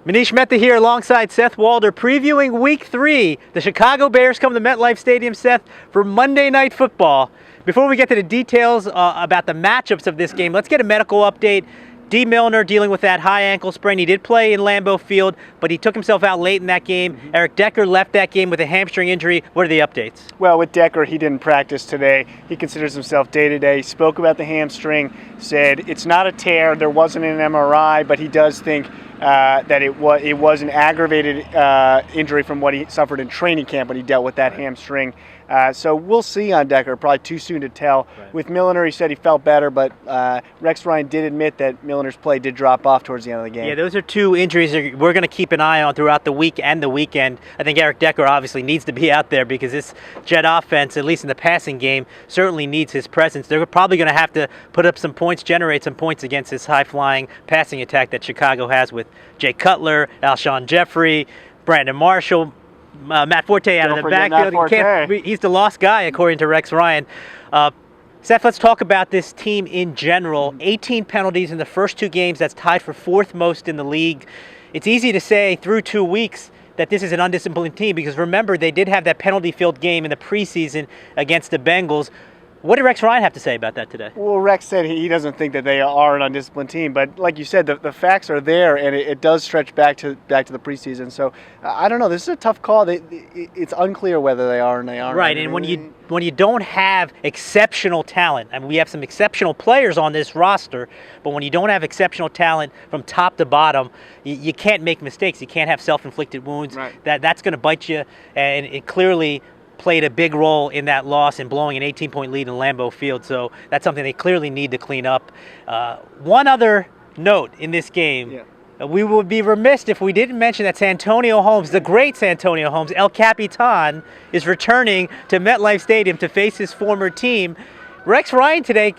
Manish Mehta here alongside Seth Walder previewing Week 3. The Chicago Bears come to MetLife Stadium, Seth, for Monday Night Football. Before we get to the details about the matchups of this game, let's get a medical update. D. Milner dealing with that high ankle sprain. He did play in Lambeau Field, but he took himself out late in that game. Eric Decker left that game with a hamstring injury. What are the updates? Well, with Decker, he didn't practice today. He considers himself day-to-day. He spoke about the hamstring, said it's not a tear. There wasn't an MRI, but he does think that it was an aggravated injury from what he suffered in training camp when he dealt with that hamstring. So we'll see on Decker. Probably too soon to tell. Right. With Milner, he said he felt better, but Rex Ryan did admit that Milner's play did drop off towards the end of the game. Yeah, those are two injuries that we're going to keep an eye on throughout the week and the weekend. I think Eric Decker obviously needs to be out there because this Jet offense, at least in the passing game, certainly needs his presence. They're probably going to have to put up some points, generate some points against this high-flying passing attack that Chicago has with Jay Cutler, Alshon Jeffrey, Brandon Marshall, Matt Forte out of the backfield. He's the lost guy, according to Rex Ryan. Seth, let's talk about this team in general. 18 penalties in the first two games. That's tied for fourth most in the league. It's easy to say through 2 weeks that this is an undisciplined team because remember, they did have that penalty-filled game in the preseason against the Bengals. What did Rex Ryan have to say about that today? Well, Rex said he doesn't think that they are an undisciplined team, but like you said, the facts are there, and it does stretch back to the preseason. So I don't know. This is a tough call. It's unclear whether they are and they aren't. Right, and when you don't have exceptional talent, I mean, we have some exceptional players on this roster, but when you don't have exceptional talent from top to bottom, you can't make mistakes. You can't have self-inflicted wounds. Right. That's going to bite you, and it clearly played a big role in that loss and blowing an 18-point lead in Lambeau Field. So that's something they clearly need to clean up. One other note in this game, we would be remiss if we didn't mention that Santonio Holmes, the great Santonio Holmes, El Capitan, is returning to MetLife Stadium to face his former team. Rex Ryan today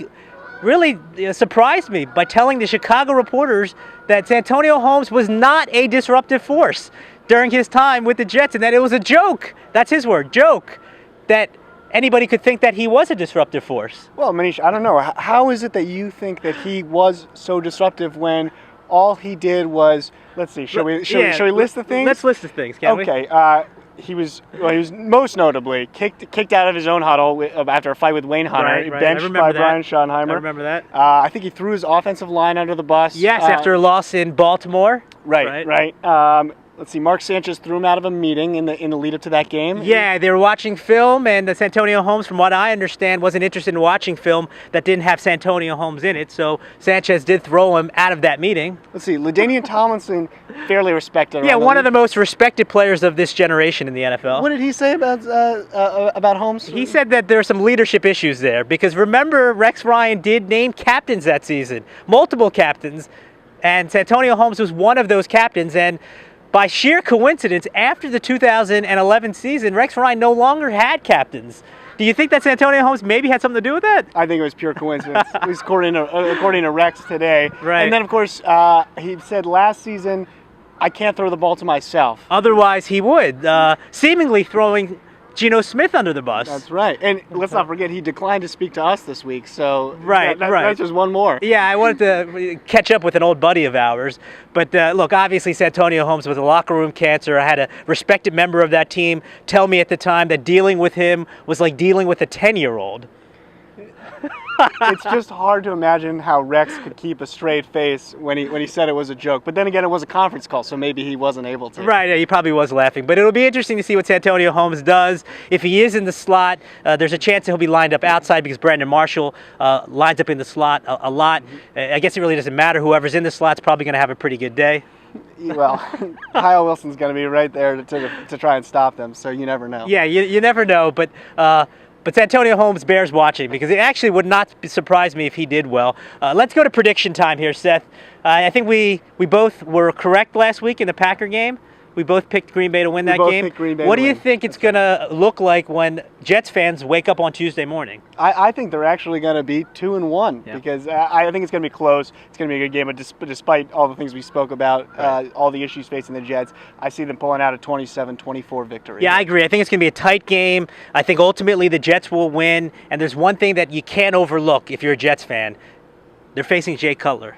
really surprised me by telling the Chicago reporters that Santonio Holmes was not a disruptive force during his time with the Jets, and that it was a joke. That's his word, joke, that anybody could think that he was a disruptive force. Well, Manish, I don't know. How is it that you think that he was so disruptive when all he did was, let's see, shall we list the things? Let's list the things, can we? Okay. He was most notably kicked out of his own huddle after a fight with Wayne Hunter, right. benched by Brian Schottenheimer. I remember that. I think he threw his offensive line under the bus. Yes, after a loss in Baltimore. Right. Let's see, Mark Sanchez threw him out of a meeting in the lead up to that game. Yeah, they were watching film, and Santonio Holmes, from what I understand, wasn't interested in watching film that didn't have Santonio Holmes in it, so Sanchez did throw him out of that meeting. Let's see, LaDainian Tomlinson, fairly respected. Yeah, one of the most respected players of this generation in the NFL. What did he say about Holmes? He said that there are some leadership issues there, because remember, Rex Ryan did name captains that season, multiple captains, and Santonio Holmes was one of those captains, and by sheer coincidence, after the 2011 season, Rex Ryan no longer had captains. Do you think that Santonio Holmes maybe had something to do with that? I think it was pure coincidence, at least according to Rex today. Right. And then, of course, he said last season, I can't throw the ball to myself. Otherwise, he would, seemingly throwing Geno Smith under the bus. That's right. And let's not forget, he declined to speak to us this week. So right. That's just one more. Yeah, I wanted to catch up with an old buddy of ours. But look, obviously Santonio Holmes was a locker room cancer. I had a respected member of that team tell me at the time that dealing with him was like dealing with a 10-year-old. It's just hard to imagine how Rex could keep a straight face when he said it was a joke. But then again, it was a conference call, so maybe he wasn't able to. Right, yeah, he probably was laughing. But it'll be interesting to see what Santonio Holmes does. If he is in the slot, there's a chance that he'll be lined up outside because Brandon Marshall lines up in the slot a lot. I guess it really doesn't matter. Whoever's in the slot's probably going to have a pretty good day. Well, Kyle Wilson's going to be right there to try and stop them, so you never know. Yeah, you never know, but Santonio Holmes bears watching because it actually would not surprise me if he did well. Let's go to prediction time here, Seth. I think we both were correct last week in the Packer game. We both picked Green Bay to win that game. What do you think it's going to look like when Jets fans wake up on Tuesday morning? I think they're actually going to be 2-1 because I think it's going to be close. It's going to be a good game, but despite all the things we spoke about, all the issues facing the Jets, I see them pulling out a 27-24 victory. Yeah, I agree. I think it's going to be a tight game. I think ultimately the Jets will win, and there's one thing that you can't overlook if you're a Jets fan. They're facing Jay Cutler.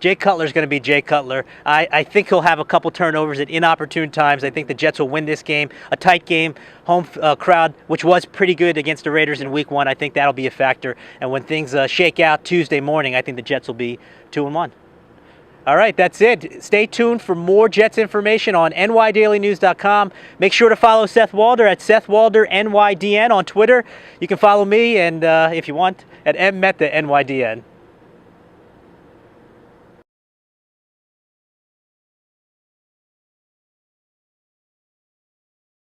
Jay Cutler's going to be Jay Cutler. I think he'll have a couple turnovers at inopportune times. I think the Jets will win this game. A tight game, home crowd, which was pretty good against the Raiders in Week 1. I think that'll be a factor. And when things shake out Tuesday morning, I think the Jets will be 2-1. All right, that's it. Stay tuned for more Jets information on nydailynews.com. Make sure to follow Seth Walder at Seth Walder NYDN on Twitter. You can follow me, and if you want, at Mehta NYDN.